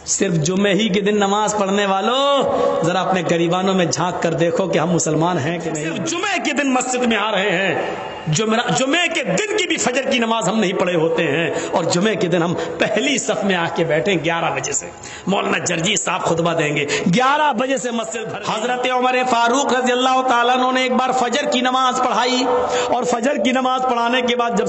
صرف جمعے ہی کے دن نماز پڑھنے والوں ذرا اپنے گریبانوں میں جھانک کر دیکھو کہ ہم مسلمان ہیں کہ نہیں۔ صرف جمعے کے دن مسجد میں آ رہے ہیں، جمعے کے دن کی بھی فجر کی نماز ہم نہیں پڑھے ہوتے ہیں، اور جمعے کے دن ہم پہلی صف میں آ کے بیٹھیں 11 بجے سے۔ مولانا جرجی صاحب خطبہ دیں گے، 11 بجے سے مسجد بھر۔ حضرت عمر فاروق رضی اللہ تعالیٰ عنہ نے ایک بار فجر کی نماز پڑھائی، اور فجر کی نماز پڑھانے کے بعد جب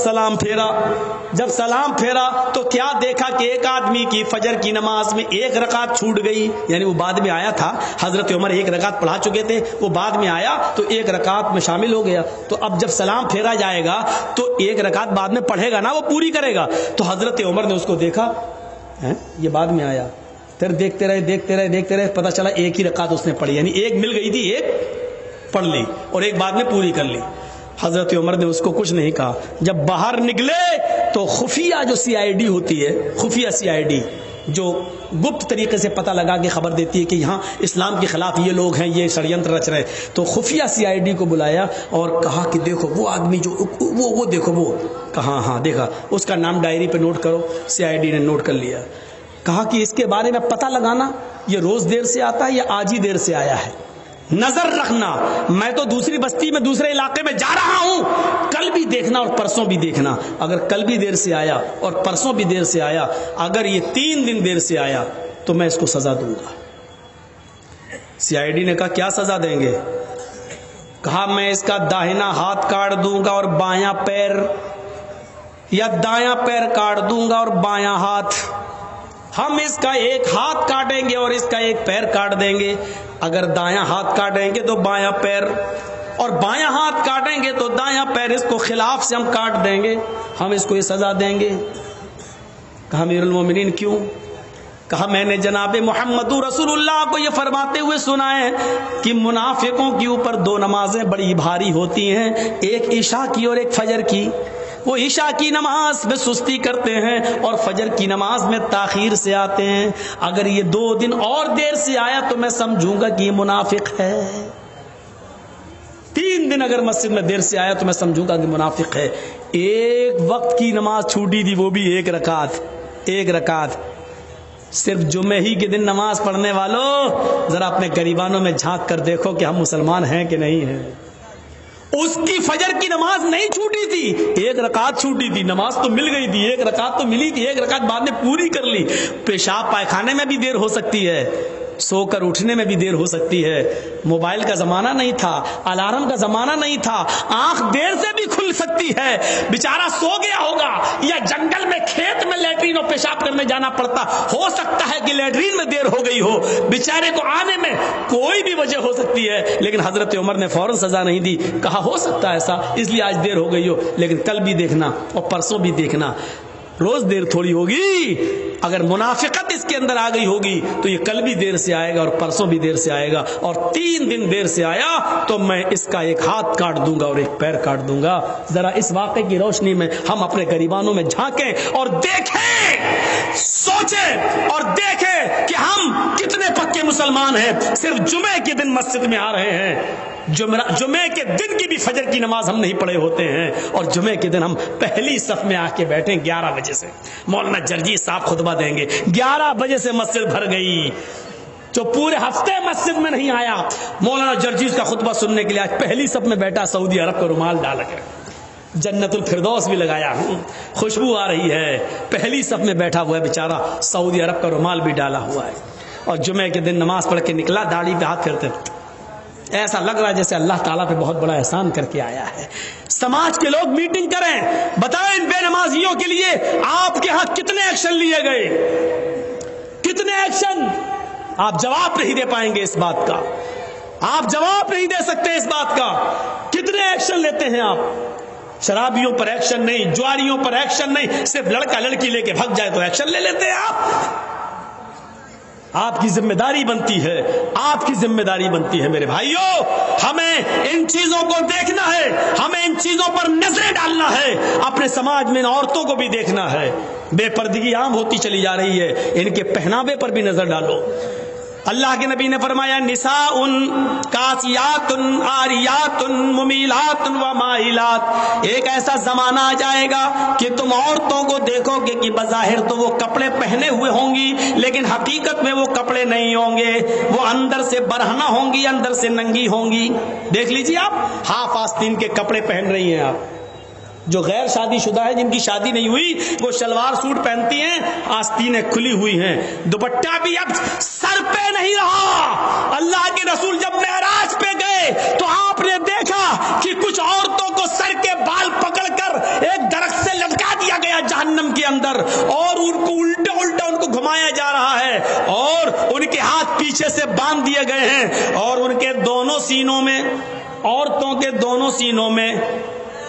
سلام پھیرا تو کیا دیکھا کہ ایک آدمی کی فجر کی نماز میں ایک رکعت چھوٹ گئی، یعنی وہ بعد میں آیا تھا، حضرت عمر ایک رکعت پڑھا چکے تھے، وہ بعد میں آیا تو ایک رکعت میں شامل ہو گیا، تو اب جب سلام پھیرا جائے گا تو ایک رکعت بعد میں پڑھے گا نا، وہ پوری کرے گا۔ تو حضرت عمر نے اس کو دیکھا، یہ بعد میں آیا، پھر دیکھتے رہے، پتہ چلا ایک ہی رکعت اس نے پڑھی، یعنی ایک مل گئی تھی، ایک پڑھ لی اور ایک بعد میں پوری کر لی۔ حضرت عمر نے اس کو کچھ نہیں کہا۔ جب باہر نکلے تو خفیہ جو CID ہوتی ہے، خفیہ CID جو گپت طریقے سے پتہ لگا کے خبر دیتی ہے کہ یہاں اسلام کے خلاف یہ لوگ ہیں، یہ ષڈینتر رچ رہے، تو خفیہ CID کو بلایا اور کہا کہ دیکھو وہ آدمی جو وہ دیکھو، وہ کہا ہاں دیکھا، اس کا نام ڈائری پہ نوٹ کرو۔ CID نے نوٹ کر لیا، کہا کہ اس کے بارے میں پتہ لگانا یہ روز دیر سے آتا ہے یا آج ہی دیر سے آیا ہے، نظر رکھنا، میں تو دوسری بستی میں دوسرے علاقے میں جا رہا ہوں، کل بھی دیکھنا اور پرسوں بھی دیکھنا، اگر کل بھی دیر سے آیا اور پرسوں بھی دیر سے آیا، اگر یہ 3 دن دیر سے آیا تو میں اس کو سزا دوں گا۔ CID نے کہا کیا سزا دیں گے؟ کہا میں اس کا داہنا ہاتھ کاٹ دوں گا اور بایاں پیر، یا دایاں پیر کاٹ دوں گا اور بایاں ہاتھ، ہم اس کا ایک ہاتھ کاٹیں گے اور اس کا ایک پیر کاٹ دیں گے، اگر دایاں ہاتھ کاٹیں گے تو بایاں پیر، اور بایاں ہاتھ کاٹیں گے تو دایاں پیر، اس کو خلاف سے ہم کاٹ دیں گے، ہم اس کو یہ سزا دیں گے۔ کہا امیر المومنین کیوں؟ کہا میں نے جناب محمد رسول اللہ کو یہ فرماتے ہوئے سنا ہے کہ منافقوں کے اوپر 2 نمازیں بڑی بھاری ہوتی ہیں، ایک عشاء کی اور ایک فجر کی۔ وہ عشاء کی نماز میں سستی کرتے ہیں اور فجر کی نماز میں تاخیر سے آتے ہیں، اگر یہ 2 دن اور دیر سے آیا تو میں سمجھوں گا کہ یہ منافق ہے۔ 3 دن اگر مسجد میں دیر سے آیا تو میں سمجھوں گا کہ منافق ہے۔ ایک وقت کی نماز چھوٹی تھی، وہ بھی ایک رکعت۔ صرف جمعے ہی کے دن نماز پڑھنے والوں ذرا اپنے گریبانوں میں جھانک کر دیکھو کہ ہم مسلمان ہیں کہ نہیں ہیں۔ اس کی فجر کی نماز نہیں چھوٹی تھی، ایک رکعت چھوٹی تھی، نماز تو مل گئی تھی، ایک رکعت تو ملی تھی، ایک رکعت بعد میں پوری کر لی۔ پیشاب پائخانے میں بھی دیر ہو سکتی ہے، سو کر اٹھنے میں بھی دیر ہو سکتی ہے، موبائل کا زمانہ نہیں تھا، الارم کا زمانہ نہیں تھا، آنکھ دیر سے بھی کھل سکتی ہے، بیچارہ سو گیا ہوگا یا جنگل میں کھیت میں لیٹرین اور پیشاب کرنے جانا پڑتا، ہو سکتا ہے کہ لیٹرین میں دیر ہو گئی ہو، بیچارے کو آنے میں کوئی بھی وجہ ہو سکتی ہے، لیکن حضرت عمر نے فوراً سزا نہیں دی، کہا ہو سکتا ہے ایسا، اس لیے آج دیر ہو گئی ہو، لیکن کل بھی دیکھنا اور پرسوں بھی دیکھنا، روز دیر تھوڑی ہوگی۔ اگر منافقت اس کے اندر آ گئی ہوگی تو یہ کل بھی دیر سے آئے گا اور پرسوں بھی دیر سے آئے گا، اور 3 دن دیر سے آیا تو میں اس کا ایک ہاتھ کاٹ دوں گا اور ایک پیر کاٹ دوں گا۔ ذرا اس واقعے کی روشنی میں ہم اپنے گریبانوں میں جھانکیں اور دیکھیں، سوچیں اور دیکھیں کہ ہم کتنے پکے مسلمان ہیں۔ صرف جمعے کے دن مسجد میں آ رہے ہیں، جمعے کے دن کی بھی فجر کی نماز ہم نہیں پڑھے ہوتے ہیں، اور جمعے کے دن ہم پہلی صف میں آ کے بیٹھیں 11 بجے سے۔ مولانا جرجی صاحب خطبہ دیں گے، 11 بجے سے مسجد بھر گئی، جو پورے ہفتے مسجد میں نہیں آیا، مولانا جرجی کا خطبہ سننے کے لیے آج پہلی صف میں بیٹھا، سعودی عرب کا رومال ڈال کر، جنت الفردوس بھی لگایا، خوشبو آ رہی ہے، پہلی صف میں بیٹھا ہوا ہے بیچارہ، سعودی عرب کا رومال بھی ڈالا ہوا ہے، اور جمعے کے دن نماز پڑھ کے نکلا، داڑھی پہ ہاتھ پھیرتے ایسا لگ رہا ہے جیسے اللہ تعالیٰ پہ بہت بڑا احسان کر کے آیا ہے۔ سماج کے لوگ میٹنگ کریں، بتائیں ان بے نمازیوں کے لیے آپ کے ہاں کتنے ایکشن لیے گئے، کتنے ایکشن؟ آپ جواب نہیں دے پائیں گے اس بات کا، آپ جواب نہیں دے سکتے اس بات کا، کتنے ایکشن لیتے ہیں آپ؟ شرابیوں پر ایکشن نہیں، جواریوں پر ایکشن نہیں، صرف لڑکا لڑکی لے کے بھگ جائے تو ایکشن لے لیتے ہیں آپ۔ آپ کی ذمہ داری بنتی ہے، آپ کی ذمہ داری بنتی ہے میرے بھائیوں، ہمیں ان چیزوں کو دیکھنا ہے، ہمیں ان چیزوں پر نظریں ڈالنا ہے، اپنے سماج میں ان عورتوں کو بھی دیکھنا ہے، بے پردگی عام ہوتی چلی جا رہی ہے، ان کے پہناوے پر بھی نظر ڈالو، اللہ کے نبی نے فرمایا نساء کاسیات عاریات ممیلات و مائلات، ایک ایسا زمانہ آ جائے گا کہ تم عورتوں کو دیکھو گے کہ بظاہر تو وہ کپڑے پہنے ہوئے ہوں گی لیکن حقیقت میں وہ کپڑے نہیں ہوں گے، وہ اندر سے برہنہ ہوں گی، اندر سے ننگی ہوں گی۔ دیکھ لیجیے آپ ہاف آستین کے کپڑے پہن رہی ہیں آپ، جو غیر شادی شدہ ہے جن کی شادی نہیں ہوئی وہ شلوار سوٹ پہنتی ہیں، آستینیں کھلی ہوئی ہیں، دوپٹہ بھی اب سر پہ نہیں رہا۔ اللہ کے رسول جب معراج پہ گئے تو آپ نے دیکھا کہ کچھ عورتوں کو سر کے بال پکڑ کر ایک درخت سے لٹکا دیا گیا جہنم کے اندر، اور ان کو الٹا الٹا ان کو گھمایا جا رہا ہے، اور ان کے ہاتھ پیچھے سے باندھ دیے گئے ہیں، اور ان کے دونوں سینوں میں، عورتوں کے دونوں سینوں میں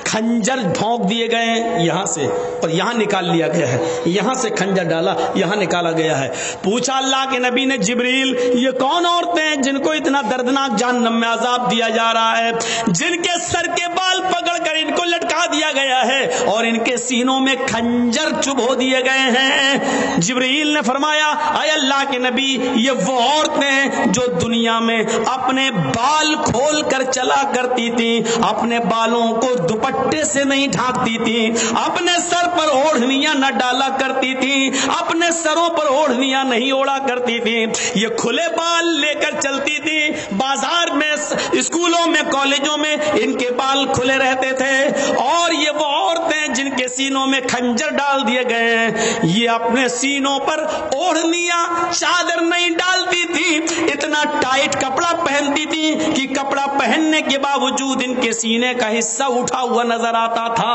کھنجر ڈھونک دیے گئے ہیں یہاں سے، اور یہاں نکال لیا گیا ہے، یہاں سے کھنجر ڈالا یہاں نکالا گیا ہے۔ پوچھا اللہ کے نبی نے جبریل یہ کون عورتیں ہیں جن کو اتنا دردناک جہنم میں عذاب دیا جا رہا ہے، جن کے سر کے بال پکڑ کر ان کو لٹکا دیا گیا ہے اور ان کے سینوں میں کھنجر چبھو دیے گئے ہیں؟ جبریل نے فرمایا اے اللہ کے نبی یہ وہ عورتیں ہیں جو دنیا میں اپنے بال کھول کر چلا کرتی تھیں، اپنے بالوں کو دوپٹے سے نہیں ڈھانکتی تھی، اپنے سر پر اوڑھنیاں نہ ڈالا کرتی تھی، اپنے سروں پر اوڑھنیاں نہیں اوڑا کرتی تھی، یہ کھلے بال لے کر چلتی تھی، بازار میں، اسکولوں میں، کالجوں میں ان کے بال کھلے رہتے تھے، اور یہ وہ عورتیں جن کے سینوں میں کھنجر ڈال دیے گئے ہیں، یہ اپنے سینوں پر اوڑھنیاں چادر نہیں ڈالتی تھی، اتنا ٹائٹ کپڑا پہنتی تھی کہ کپڑا پہننے کے باوجود ان کے سینے کا حصہ اٹھا ہوا نظر آتا تھا۔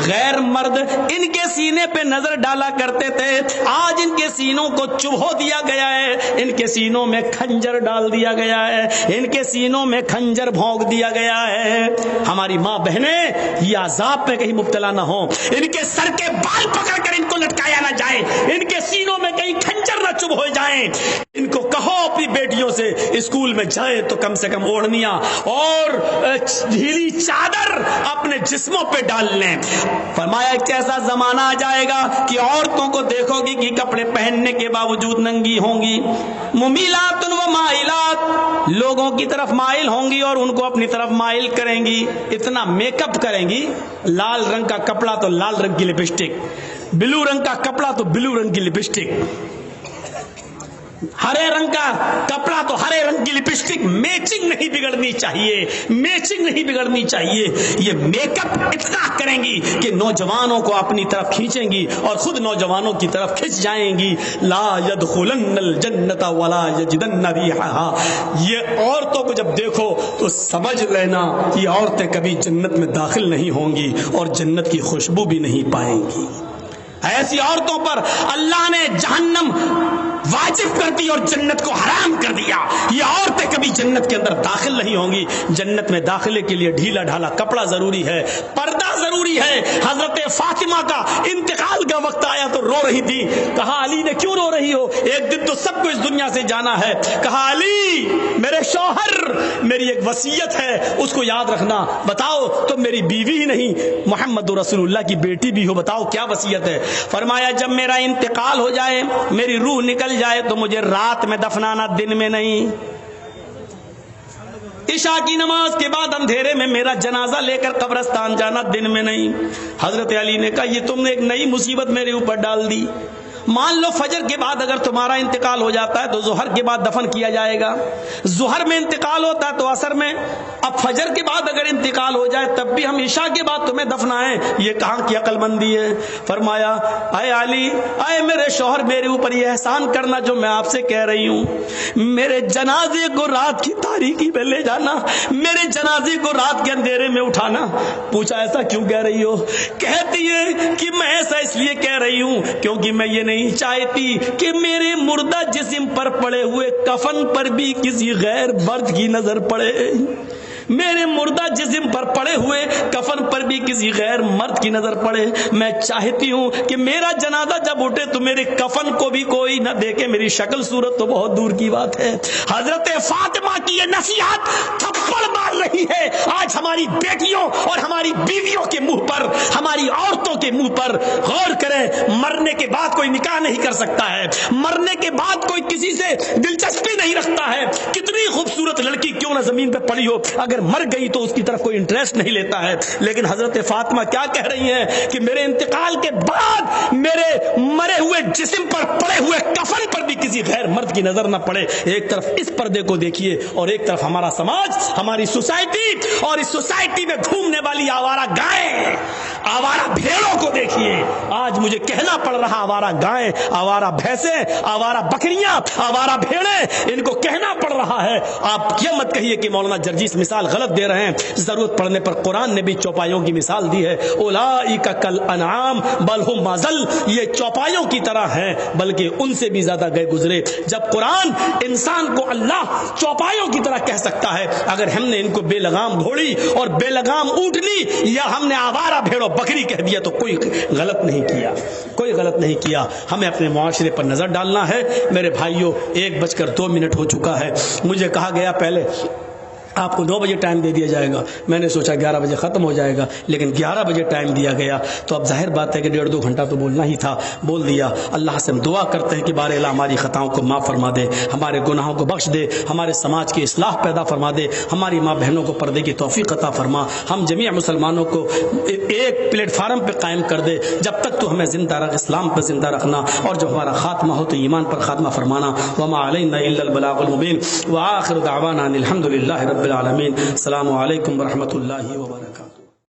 غیر مرد ان کے سینے پہ نظر ڈالا کرتے تھے، آج ان کے سینوں کو چبھو دیا گیا ہے، ان کے سینوں میں کھنجر ڈال دیا گیا ہے، ان کے سینوں میں کھنجر بھونک دیا گیا ہے۔ ہماری ماں بہنیں یہ عذاب پہ کہیں مبتلا نہ ہوں، ان کے سر کے بال پکڑ کر ان کو لٹکایا نہ جائے، ان کے سینوں میں کہیں کھنجر نہ چبھو جائیں۔ ان کو کہو اپنی بیٹیوں سے اسکول میں جائے تو کم سے کم اوڑھنیاں اور ڈھیلی چادر اپنے جسموں پہ ڈال لیں۔ فرمایا ایک ایسا زمانہ آ جائے گا کہ عورتوں کو دیکھو گی کہ کپڑے پہننے کے باوجود ننگی ہوں گی، ممیلات و مائلات، لوگوں کی طرف مائل ہوں گی اور ان کو اپنی طرف مائل کریں گی، اتنا میک اپ کریں گی، لال رنگ کا کپڑا تو لال رنگ کی لپسٹک، بلو رنگ کا کپڑا تو بلو رنگ کی لپسٹک، ہرے رنگ کا کپڑا تو ہرے رنگ کی لپسٹک، میچنگ نہیں بگڑنی چاہیے، میچنگ نہیں بگڑنی چاہیے۔ یہ میک اپ اتنا کریں گی کہ نوجوانوں کو اپنی طرف کھینچیں گی اور خود نوجوانوں کی طرف کھنچ جائیں گی۔ لا يدخلن الجنت ولا يجدن ريحها، یہ عورتوں کو جب دیکھو تو سمجھ لینا یہ عورتیں کبھی جنت میں داخل نہیں ہوں گی اور جنت کی خوشبو بھی نہیں پائیں گی۔ ایسی عورتوں پر اللہ نے جہنم واجب کر دی اور جنت کو حرام کر دیا، یہ عورتیں کبھی جنت کے اندر داخل نہیں ہوں گی۔ جنت میں داخلے کے لیے ڈھیلا ڈھالا کپڑا ضروری ہے، پردہ ضروری ہے۔ حضرت فاطمہ کا انتقال کا وقت آیا تو رو رہی تھی، کہا علی نے کیوں رو رہی ہو، ایک دن تو سب کو اس دنیا سے جانا ہے۔ کہا علی میرے شوہر میری ایک وصیت ہے اس کو یاد رکھنا، بتاؤ تم میری بیوی ہی نہیں محمد رسول اللہ کی بیٹی بھی ہو، بتاؤ کیا وصیت ہے؟ فرمایا جب میرا انتقال ہو جائے، میری روح نکل جائے تو مجھے رات میں دفنانا، دن میں نہیں۔ عشاء کی نماز کے بعد اندھیرے میں میرا جنازہ لے کر قبرستان جانا، دن میں نہیں۔ حضرت علی نے کہا یہ تم نے ایک نئی مصیبت میرے اوپر ڈال دی، مان لو فجر کے بعد اگر تمہارا انتقال ہو جاتا ہے تو ظہر کے بعد دفن کیا جائے گا، ظہر میں انتقال ہوتا ہے تو عصر میں، اب فجر کے بعد اگر انتقال ہو جائے تب بھی ہم عشاء کے بعد تمہیں دفنائیں، یہ کہاں کی عقل مندی ہے؟ فرمایا اے علی، اے میرے شوہر، میرے اوپر یہ احسان کرنا جو میں آپ سے کہہ رہی ہوں، میرے جنازے کو رات کی تاریکی میں لے جانا، میرے جنازے کو رات کے اندھیرے میں اٹھانا۔ پوچھا ایسا کیوں کہہ رہی ہو؟ کہتی ہے کہ میں ایسا اس لیے کہہ رہی ہوں کیونکہ میں یہ نہیں چاہتی کہ میرے مردہ جسم پر پڑے ہوئے کفن پر بھی کسی غیر مرد کی نظر پڑے۔ میرے مردہ جسم پر پڑے ہوئے کفن پر بھی کسی غیر مرد کی نظر پڑے. میں چاہتی ہوں کہ میرا جنازہ جب اٹھے تو میرے کفن کو بھی کوئی نہ دیکھے. میری شکل صورت تو بہت دور کی بات ہے. حضرت فاطمہ کی یہ نصیحت تھپڑ مار رہی ہے آج ہماری بیٹیوں اور ہماری بیویوں کے منہ پر, ہماری عورتوں کے منہ پر. غور کریں, مرنے کے بعد کوئی نکاح نہیں کر سکتا ہے, مرنے کے بعد کوئی کسی سے دلچسپی نہیں رکھتا ہے. کتنی خوبصورت لڑکی کیوں نہ زمین پہ پڑی ہو, اگر مر گئی تو اس کی طرف کوئی انٹرسٹ نہیں لیتا ہے. لیکن حضرت فاطمہ کیا کہہ رہی ہیں کہ میرے انتقال کے بعد میرے مرے ہوئے جسم پر پڑے ہوئے کفن پر بھی کسی غیر مرد کی نظر نہ پڑے. ایک طرف اس پردے کو دیکھیے اور ایک طرف ہمارا سماج, ہماری سوسائٹی, اور اس سوسائٹی میں گھومنے والی آوارہ گائیں, آوارہ بھیڑوں کو دیکھیے. آج مجھے کہنا پڑ رہا آوارہ گائیں, آوارہ بھینسیں, آوارہ بکریاں, آوارہ بھیڑیں, ان کو کہنا پڑ رہا ہے. آپ یہ مت کہیے کہ مولانا جرجیس مثال غلط دے رہے ہیں. ضرورت پڑنے پر قرآن نے بھی چوپایوں کی مثال دی ہے. اولئک کالانعام بل ہم اضل, یہ چوپایوں کی طرح ہیں بلکہ ان سے بھی زیادہ گئے گزرے. جب قرآن انسان کو اللہ چوپایوں کی طرح کہہ سکتا ہے, اگر ہم نے ان کو بے لگام گھوڑی اور بے لگام اونٹنی یا ہم نے آوارہ بھیڑوں بکری کہہ دیا تو کوئی غلط نہیں کیا, کوئی غلط نہیں کیا. ہمیں اپنے معاشرے پر نظر ڈالنا ہے. میرے بھائیوں, 1:02 ہو چکا ہے. مجھے کہا گیا پہلے آپ کو 9 بجے ٹائم دے دیا جائے گا. میں نے سوچا 11 بجے ختم ہو جائے گا, لیکن 11 بجے ٹائم دیا گیا تو اب ظاہر بات ہے کہ 1.5-2 گھنٹہ تو بولنا ہی تھا, بول دیا. اللہ سے ہم دعا کرتے ہیں کہ بار الہ ہماری خطاؤں کو معاف فرما دے, ہمارے گناہوں کو بخش دے, ہمارے سماج کی اصلاح پیدا فرما دے, ہماری ماں بہنوں کو پردے کی توفیق عطا فرما, ہم جمیع مسلمانوں کو ایک پلیٹ فارم پہ قائم کر دے. جب تک تو ہمیں زندہ رکھ, اسلام پر زندہ رکھنا, اور جب ہمارا خاتمہ ہو تو ایمان پر خاتمہ فرمانا. وما علینا الا البلاغ المبین وآخر دعوانا الحمد للہ رب العالمین. السلام علیکم ورحمۃ اللہ وبرکاتہ.